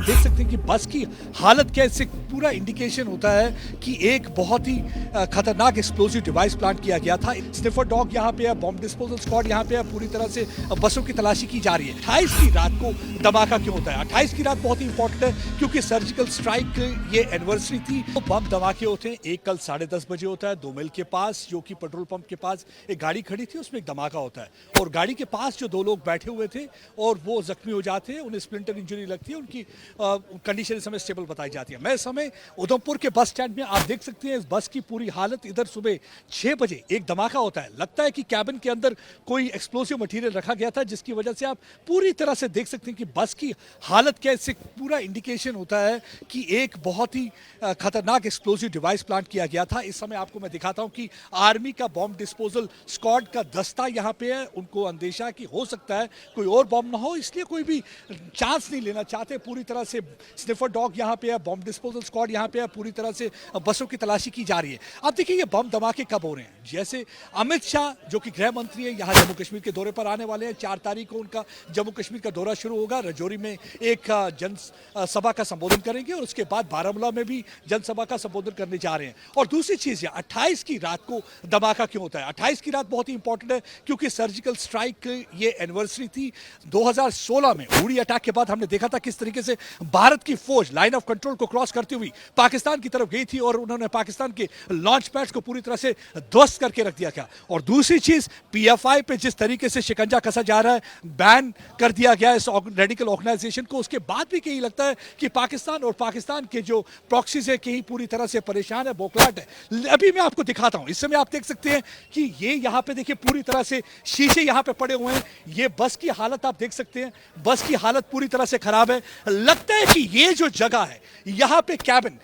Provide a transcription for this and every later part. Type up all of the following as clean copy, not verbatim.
देख सकते हैं कि बस की हालत क्या है, इससे पूरा इंडिकेशन होता है कि एक बहुत ही खतरनाक एक्सप्लोजिव डिवाइस प्लांट किया गया था। स्निफर डॉग यहाँ पे है, बॉम्ब डिस्पोजल स्क्वाड यहाँ पे है, पूरी तरह से बसों की तलाशी की जा रही है। 28 की रात को धमाका क्यों होता है? 28 की रात बहुत ही इंपॉर्टेंट है क्योंकि सर्जिकल स्ट्राइक ये एनिवर्सरी थी। तो बम धमाके होते हैं। एक कल 10:30 बजे होता है 2 मील के पास, जो कि पेट्रोल पंप के पास एक गाड़ी खड़ी थी, उसमें एक धमाका होता है और गाड़ी के पास जो 2 लोग बैठे हुए थे और वो जख्मी हो जाते हैं, उन्हें स्प्लिंटर इंजरी लगती है, उनकी कंडीशन इस समय स्टेबल बताई जाती है। मैं इस समय उधमपुर के बस स्टैंड में, आप देख सकते हैं इस बस की पूरी हालत। इधर सुबह 6 बजे एक धमाका होता है, लगता है कि कैबिन के अंदर कोई एक्सप्लोसिव मटेरियल रखा गया था, जिसकी वजह से आप पूरी तरह से देख सकते हैं कि बस की हालत क्या है। इससे पूरा इंडिकेशन होता है कि एक बहुत ही खतरनाक एक्सप्लोसिव डिवाइस प्लांट किया गया था। इस समय आपको मैं दिखाता हूं कि आर्मी का बॉम्ब डिस्पोजल स्क्वाड का दस्ता यहां पे है। उनको अंदेशा कि हो सकता है कोई और बॉम्ब ना हो, इसलिए कोई भी चांस नहीं लेना चाहते। पूरी तरह से स्निफर डॉग यहाँ पे है, बॉम्ब डिस्पोजल स्क्वाड यहाँ पे है, पूरी तरह से बसों की तलाशी की जा रही है। अब देखिए ये बम धमाके कब हो रहे हैं। जैसे अमित शाह जो कि गृह मंत्री है, यहाँ जम्मू कश्मीर के दौरे पर आने वाले हैं। 4 तारीख को उनका जम्मू कश्मीर का दौरा शुरू होगा। रजौरी में एक जनसभा का संबोधन करेंगे और उसके बाद बारामूला में भी जनसभा का संबोधन करने जा रहे हैं। और दूसरी चीज 28 की रात को धमाका क्यों होता है? 28 की रात बहुत ही इंपॉर्टेंट है क्योंकि सर्जिकल स्ट्राइक ये एनिवर्सरी थी। 2016 में उड़ी अटैक के बाद हमने देखा था किस तरीके से भारत की फौज लाइन ऑफ कंट्रोल को क्रॉस करती हुई पाकिस्तान की तरफ गई थी और उन्होंने पाकिस्तान के लॉन्च पैड्स को पूरी तरह से ध्वस्त करके रख दिया था। और दूसरी चीज पीएफआई पे जिस तरीके से शिकंजा कसा जा रहा है, बैन कर दिया गया इस रेडिकल ऑर्गेनाइजेशन को, उसके बाद भी कहीं लगता है कि पाकिस्तान और पाकिस्तान के जो प्रॉक्सीज है कहीं पूरी तरह से परेशान है, बौखलाहट है। अभी मैं आपको दिखाता हूं, इस समय आप देख सकते हैं कि ये यहां पे देखिए पूरी तरह से शीशे यहां पे पड़े हुए हैं। ये बस की हालत आप देख सकते हैं, बस की हालत पूरी तरह से खराब है। लगता है कि ये जो जगह है यहां पे कैबिन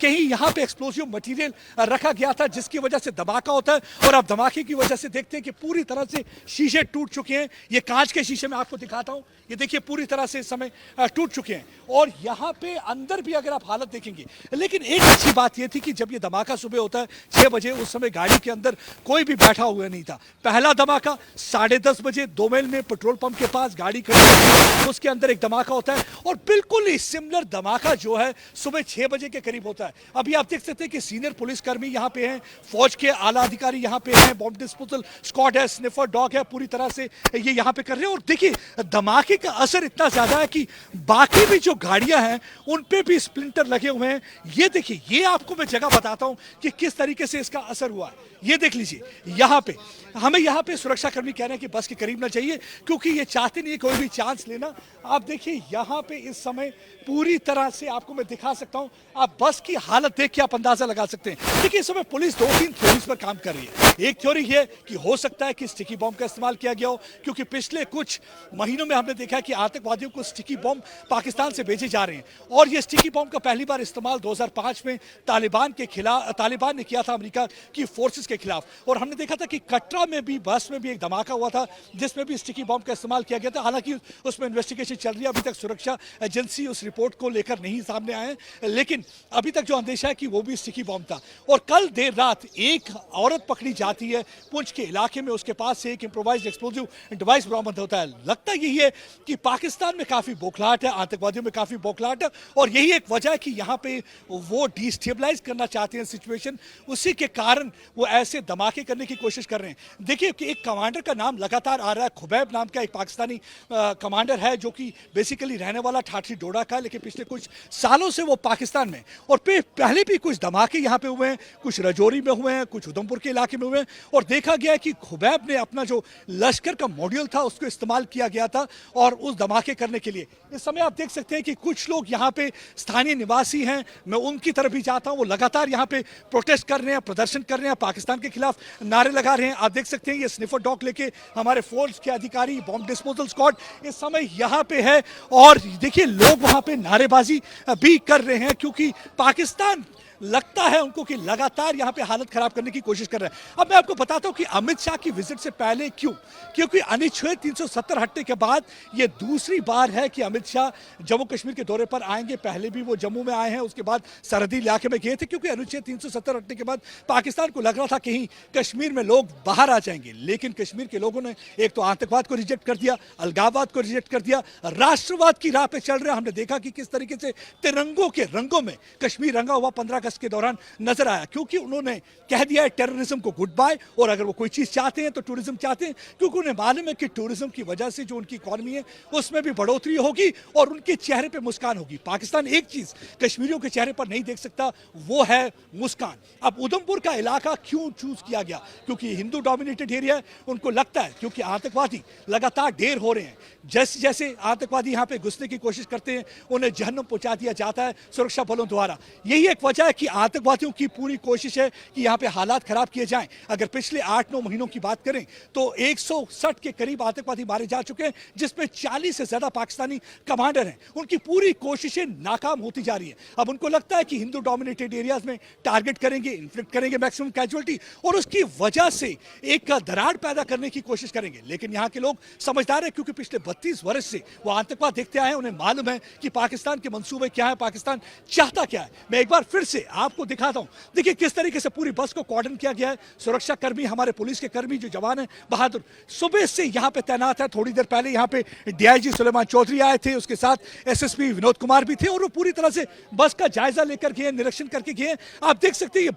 कहीं यहां पे एक्सप्लोसिव मटेरियल रखा गया था, जिसकी वजह से धमाका होता है। और अब धमाके की वजह से देखते हैं कि पूरी तरह से शीशे टूट चुके हैं। ये कांच के शीशे मैं आपको दिखाता हूं, ये देखिए पूरी तरह से इस समय टूट चुके हैं। और यहां पे अंदर भी अगर आप हालत देखेंगे, लेकिन एक अच्छी बात यह थी कि जब ये धमाका सुबह होता है 6 बजे, उस समय गाड़ी के अंदर कोई भी बैठा हुआ नहीं था। पहला धमाका 10:30 बजे 2 मील में पेट्रोल पंप के पास गाड़ी खड़ी, उसके अंदर एक धमाका होता है और बिल्कुल ही सिमिलर धमाका जो है सुबह 6 बजे के करीब होता है। अभी आप देख सकते हैं कि सीनियर पुलिसकर्मी यहां पे हैं, फौज के आला अधिकारी यहां पे हैं, बॉम्ब डिस्पोजल स्क्वाड है, स्निफर डॉग है, पूरी तरह से ये यहां पे कर रहे हैं। और देखिए धमाके का असर इतना ज्यादा है कि बाकी भी जो गाड़ियां हैं उन पे भी स्प्लिंटर लगे हुए हैं। ये देखिए, ये आपको मैं जगह बताता हूं कि किस तरीके से इसका असर हुआ है। ये देख लीजिए, यहां पे हमें यहां पे सुरक्षा कर्मी कह रहे हैं कि बस के करीब ना चाहिए क्योंकि ये चाहते नहीं है कोई भी चांस लेना। आप देखिए यहां पे इस समय पूरी तरह से आपको मैं दिखा सकता हूं, आप बस की हालत देख के आप अंदाजा लगा सकते हैं। देखिए इस समय पुलिस 2-3 थ्योरीज पर काम कर रही है। एक थ्योरी ये कि हो सकता है कि स्टिकी बॉम्ब का इस्तेमाल किया गया हो, क्योंकि पिछले कुछ महीनों में हमने देखा कि आतंकवादियों को स्टिकी बॉम्ब पाकिस्तान से भेजे जा रहे हैं। और ये स्टिकी बॉम्ब का पहली बार इस्तेमाल 2005 में तालिबान ने किया था अमेरिका की फोर्सेस के खिलाफ। और हमने देखा था कि कटरा में भी बस में भी एक धमाका हुआ था जिसमें भी स्टिकी बॉम्ब का इस्तेमाल किया गया था। हालांकि उसमें इन्वेस्टिगेशन चल रही है, अभी तक सुरक्षा एजेंसी उस रिपोर्ट को लेकर नहीं सामने आए, लेकिन अभी तक जो अंदेशा है कि वो भी स्टिकी बॉम्ब था। और कल देर रात एक औरत पकड़ी जाती है पुंछ के इलाके में, उसके पास से एक इंप्रोवाइज्ड एक्सप्लोजिव डिवाइस बरामद होता है। लगता यही है कि पाकिस्तान में काफी बौखलाहट है, आतंकवादियों में काफी बौखलाहट है और यही एक वजह है कि यहाँ पे वो डिस्टेबलाइज करना चाहते हैं सिचुएशन, उसी के कारण वो ऐसे धमाके करने की कोशिश कर रहे हैं। देखिए कि एक कमांडर का नाम लगातार आ रहा है, खुबैब नाम का एक पाकिस्तानी कमांडर है जो कि बेसिकली रहने वाला ठाठरी डोडा का है, लेकिन पिछले कुछ सालों से वो पाकिस्तान में। और पहले भी कुछ धमाके यहाँ पे हुए हैं, कुछ रजौरी में हुए हैं, कुछ उधमपुर के इलाके में हुए हैं। और देखा गया है कि खुबैब ने अपना जो लश्कर का मॉड्यूल था उसको इस्तेमाल किया गया था और उस धमाके करने के लिए। इस समय आप देख सकते हैं कि कुछ लोग यहाँ पे स्थानीय निवासी हैं, मैं उनकी तरफ भी जाता हूँ, वो लगातार यहाँ पे प्रोटेस्ट कर रहे हैं, प्रदर्शन कर रहे हैं, पाकिस्तान के खिलाफ नारे लगा रहे हैं। आप देख सकते हैं ये स्निफर डॉग लेके हमारे फोर्स के अधिकारी, बॉम्ब डिस्पोजल स्क्वाड इस समय यहाँ पे है। और देखिए लोग वहां पे नारेबाजी भी कर रहे हैं क्योंकि पाकिस्तान लगता है उनको कि लगातार यहाँ पे हालत खराब करने की कोशिश कर रहे हैं। अब मैं आपको बताता हूँ कि अमित शाह की विजिट से पहले क्यों, क्योंकि अनुच्छेद 370 हटने के बाद ये दूसरी बार है कि अमित शाह जम्मू कश्मीर के दौरे पर आएंगे। पहले भी वो जम्मू में आए हैं, उसके बाद सरहदी इलाके में गए थे, क्योंकि अनुच्छेद 370 हटने के बाद पाकिस्तान को लग रहा था कहीं कश्मीर में लोग बाहर आ जाएंगे। लेकिन कश्मीर के लोगों ने एक तो आतंकवाद को रिजेक्ट कर दिया, अलगाववाद को रिजेक्ट कर दिया, राष्ट्रवाद की राह पे चल रहे हैं। हमने देखा कि किस तरीके से तिरंगों के रंगों में कश्मीर रंगा हुआ 15 अगस्त के दौरान नजर आया, क्योंकि उन्होंने कह दिया है टेररिज्म को गुड बाय। और अगर वो कोई चीज चाहते हैं तो टूरिज्म चाहते हैं, क्योंकि उन्हें मालूम है कि टूरिज्म की वजह से जो उनकी इकॉनमी है उसमें भी बढ़ोतरी होगी और उनके चेहरे पे मुस्कान होगी। पाकिस्तान एक चीज कश्मीरियों के चेहरे पर नहीं देख सकता, वो है मुस्कान। अब उधमपुर का इलाका क्यों चूज किया गया, क्योंकि हिंदू डोमिनेटेड एरिया है। उनको लगता है क्योंकि आतंकवादी लगातार ढेर हो रहे हैं, जैसे जैसे आतंकवादी यहाँ पे घुसने की कोशिश करते हैं उन्हें जहन्नुम पहुंचा दिया जाता है सुरक्षा बलों द्वारा। यही एक वजह है कि आतंकवादियों की पूरी कोशिश है कि यहाँ पे हालात खराब किए जाएं। अगर पिछले 8-9 महीनों की बात करें तो 160 के करीब आतंकवादी मारे जा चुके हैं, जिसमें 40 से ज्यादा पाकिस्तानी कमांडर हैं। उनकी पूरी कोशिशें नाकाम होती जा रही है। अब उनको लगता है कि हिंदू डोमिनेटेड एरियाज में टारगेट करेंगे, इन्फ्लिक्ट करेंगे मैक्सिमम कैजुअलिटी, और उसकी वजह से एक दरार पैदा करने की कोशिश करेंगे। लेकिन यहाँ के लोग समझदार है, क्योंकि पिछले 32 वर्ष से वो आतंकवाद देखते आए हैं। उन्हें मालूम है कि पाकिस्तान के मंसूबे क्या है, पाकिस्तान चाहता क्या है। मैं एक बार फिर से आपको दिखाता हूं, देखिए किस तरीके से पूरी बस को कॉर्डन किया गया है। सुरक्षा कर्मी, हमारे पुलिस के कर्मी जो जवान हैं बहादुर, सुबह से यहाँ पे तैनात है। थोड़ी देर पहले यहाँ पे डीआईजी सुलेमान चौधरी आए थे, उसके साथ एसएसपी विनोद कुमार भी थे, और वो पूरी तरह से बस का जायजा लेकर गए, निरीक्षण करके गए। आप देख सकते हैं ये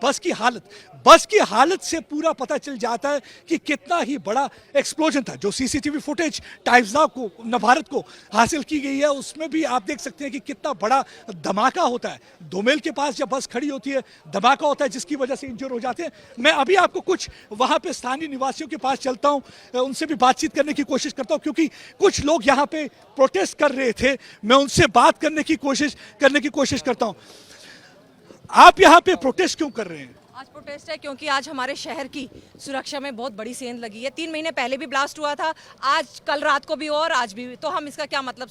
बस की हालत से पूरा पता चल जाता है कि कितना ही बड़ा एक्सप्लोजन था। जो सीसीटीवी फुटेज टाइम्स नाउ को, नवभारत को हासिल की गई है, उसमें भी आप देख सकते हैं कि कितना बड़ा धमाका होता है। दोमेल के पास जब बस खड़ी होती है धमाका होता है, जिसकी वजह से इंजर हो जाते हैं। मैं अभी आपको कुछ वहां पे स्थानीय निवासियों के पास चलता हूं, उनसे भी बातचीत करने की कोशिश करता हूं, क्योंकि कुछ लोग यहां पे प्रोटेस्ट कर रहे थे। मैं उनसे बात करने की कोशिश करता हूं। आप यहां पे प्रोटेस्ट क्यों कर रहे हैं? आज प्रोटेस्ट है क्योंकि आज हमारे शहर की सुरक्षा में बहुत बड़ी सेंध लगी है। 3 महीने पहले भी ब्लास्ट हुआ था, आज कल रात को भी और आज भी। तो हम इसका क्या मतलब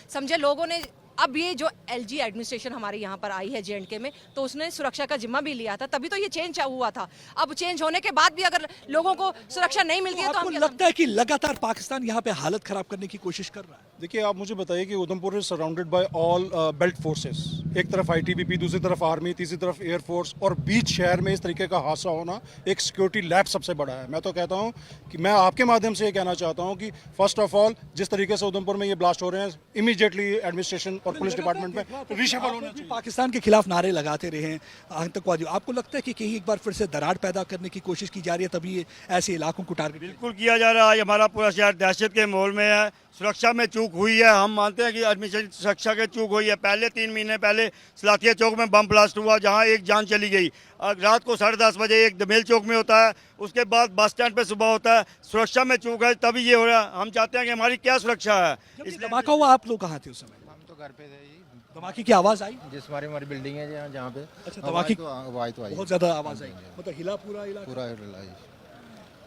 समझे लोगों ने। अब ये जो एलजी एडमिनिस्ट्रेशन हमारे यहाँ पर आई है जेएंडके में, तो उसने सुरक्षा का जिम्मा भी लिया था, तभी तो ये चेंज हुआ था। अब चेंज होने के बाद भी अगर लोगों को सुरक्षा नहीं मिलती है तो आपको लगता है कि लगातार पाकिस्तान यहाँ पे हालत खराब करने की कोशिश कर रहा है? देखिए, आप मुझे बताइए कि Udhampur is surrounded by all belt forces. एक तरफ आईटीबीपी, दूसरी तरफ आर्मी, तीसरी तरफ एयरफोर्स, और बीच शहर में इस तरीके का हादसा होना एक सिक्योरिटी लैप सबसे बड़ा है। मैं तो कहता हूं कि मैं आपके माध्यम से ये कहना चाहता हूं कि फर्स्ट ऑफ ऑल जिस तरीके से उधमपुर में ये ब्लास्ट हो रहे हैं, इमीडिएटली एडमिनिस्ट्रेशन और पुलिस डिपार्टमेंट में रिशफल होना चाहिए। पाकिस्तान के खिलाफ नारे लगाते रहे हैं आतंकवादियों। आपको लगता है कि कहीं एक बार फिर से दरार पैदा करने की कोशिश की जा रही है, तभी ये ऐसे इलाकों को टारगेट? बिल्कुल किया जा रहा है। आज हमारा पूरा शहर दहशत के माहौल में है। सुरक्षा में चूक हुई है, हम मानते हैं कि एडमिनिस्ट्रेशन सुरक्षा के चूक हुई है। पहले 3 महीने पहले सलातिया चौक में बम ब्लास्ट हुआ, जहां एक जान चली गई। रात को 10:30 बजे एक दमेल चौक में होता है, उसके बाद बस स्टैंड पे सुबह होता है। सुरक्षा में चूक है, तभी ये हो रहा है। हम चाहते हैं कि हमारी क्या सुरक्षा है। इस धमाका हुआ, आप लोग कहाँ थे उस समय? हम तो घर पे थे जी। धमाके की आवाज आई? जिस हमारी बिल्डिंग है जहाँ पे। अच्छा, धमाके आवाज तो आई, बहुत ज्यादा आवाज आई, मतलब हिला पूरा इलाका? पूरा हिला जी।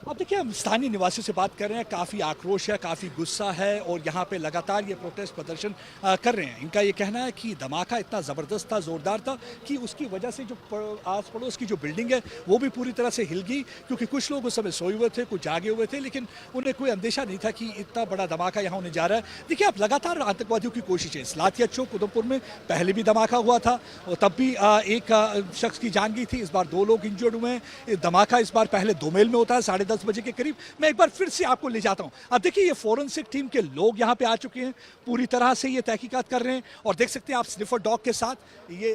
अब देखिए, हम स्थानीय निवासियों से बात कर रहे हैं, काफ़ी आक्रोश है, काफ़ी गुस्सा है, और यहाँ पे लगातार ये प्रोटेस्ट प्रदर्शन कर रहे हैं। इनका ये कहना है कि धमाका इतना ज़बरदस्त था, ज़ोरदार था, कि उसकी वजह से जो आस पड़ोस की जो बिल्डिंग है वो भी पूरी तरह से हिल गई, क्योंकि कुछ लोग उस समय सोए हुए थे, कुछ जागे हुए थे, लेकिन उन्हें कोई अंदेशा नहीं था कि इतना बड़ा धमाका यहाँ होने जा रहा है। देखिए, अब लगातार आतंकवादियों की कोशिश है। सलातिया चौक उधमपुर में पहले भी धमाका हुआ था, और तब भी एक शख्स की जान गई थी। इस बार 2 लोग इंजर्ड हुए हैं। धमाका इस बार पहले दोमेल में होता है 10:30 बजे के करीब। मैं एक बार फिर से आपको ले जाता हूं। अब देखिए, ये फोरेंसिक टीम के लोग यहां पे आ चुके हैं, पूरी तरह से ये तहकीकात कर रहे हैं, और देख सकते हैं आप स्निफर डॉग के साथ ये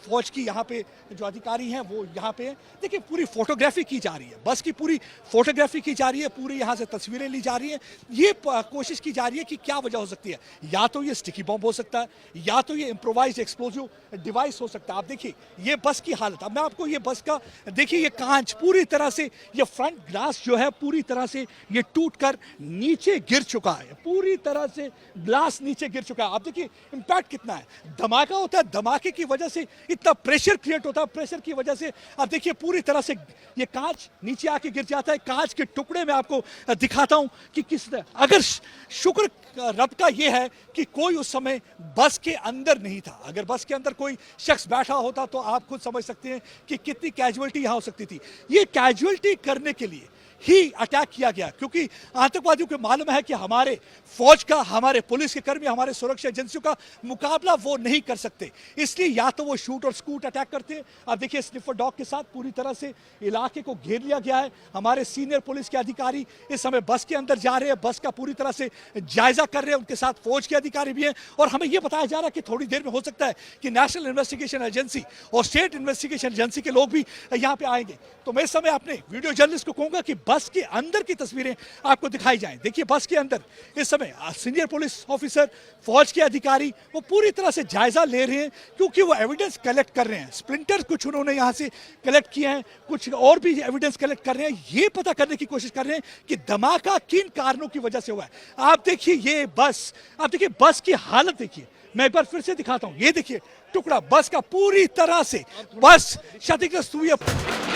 फौज की यहां पे जो अधिकारी हैं वो यहां पे। देखिए, पूरी फोटोग्राफी की जा रही है, बस की पूरी फोटोग्राफी की जा रही है, पूरी यहां से तस्वीरें ली जा रही हैं। ये कोशिश की जा रही है कि क्या वजह हो सकती है। या तो ये स्टिकी बॉम्ब हो सकता है, या तो ये इम्प्रोवाइज्ड एक्सप्लोजिव डिवाइस हो सकता है। आप देखिए ये बस की हालत। अब मैं आपको ये बस का, देखिए ये कांच पूरी तरह से, ये फ्रंट ग्लास जो है पूरी तरह से ये टूटकर नीचे गिर चुका है, पूरी तरह से ग्लास नीचे गिर चुका है। आप देखिए इंपैक्ट कितना है, धमाका होता है, धमाके की वजह से इतना प्रेशर क्रिएट होता है, प्रेशर की वजह से आप देखिए पूरी तरह से ये कांच नीचे आके गिर जाता है। कांच के टुकड़े में आपको दिखाता हूं कि किस अगर शुक्र रब का ये है कि कोई उस समय बस के अंदर नहीं था। अगर बस के अंदर कोई शख्स बैठा होता तो आप खुद समझ सकते हैं कि कितनी कैजुअलिटी यहां हो सकती थी। ये कैजुअलिटी करने के लिए ही अटैक किया गया, क्योंकि आतंकवादियों को मालूम है कि हमारे फौज का, हमारे पुलिस के कर्मी, हमारे सुरक्षा एजेंसियों का मुकाबला वो नहीं कर सकते, इसलिए या तो वो शूट और स्कूट अटैक करते हैं। आप देखिए स्निफर डॉग के साथ पूरी तरह से इलाके को घेर लिया गया है। हमारे सीनियर पुलिस के अधिकारी इस समय बस के अंदर जा रहे हैं, बस का पूरी तरह से जायजा कर रहे हैं, उनके साथ फौज के अधिकारी भी हैं। और हमें यह बताया जा रहा है कि थोड़ी देर में हो सकता है कि नेशनल इन्वेस्टिगेशन एजेंसी और स्टेट इन्वेस्टिगेशन एजेंसी के लोग भी यहाँ पे आएंगे। तो मैं इस समय अपने वीडियो जर्नलिस्ट को कहूंगा कि बस के अंदर की तस्वीरें आपको दिखाई जाएं। देखिए बस के अंदर इस समय सीनियर पुलिस ऑफिसर, फौज के अधिकारी वो पूरी तरह से जायजा ले रहे हैं, क्योंकि वो एविडेंस कलेक्ट कर रहे हैं। स्प्लिंटर कुछ उन्होंने यहां से कलेक्ट किए हैं, कुछ और भी एविडेंस कलेक्ट कर रहे हैं, ये पता करने की कोशिश कर रहे हैं कि धमाका किन कारणों की वजह से हुआ है। आप देखिए ये बस, आप देखिए बस की हालत देखिए, मैं एक बार फिर से दिखाता हूं। ये देखिए टुकड़ा बस का पूरी तरह से बस क्षतिग्रस्त हुई है।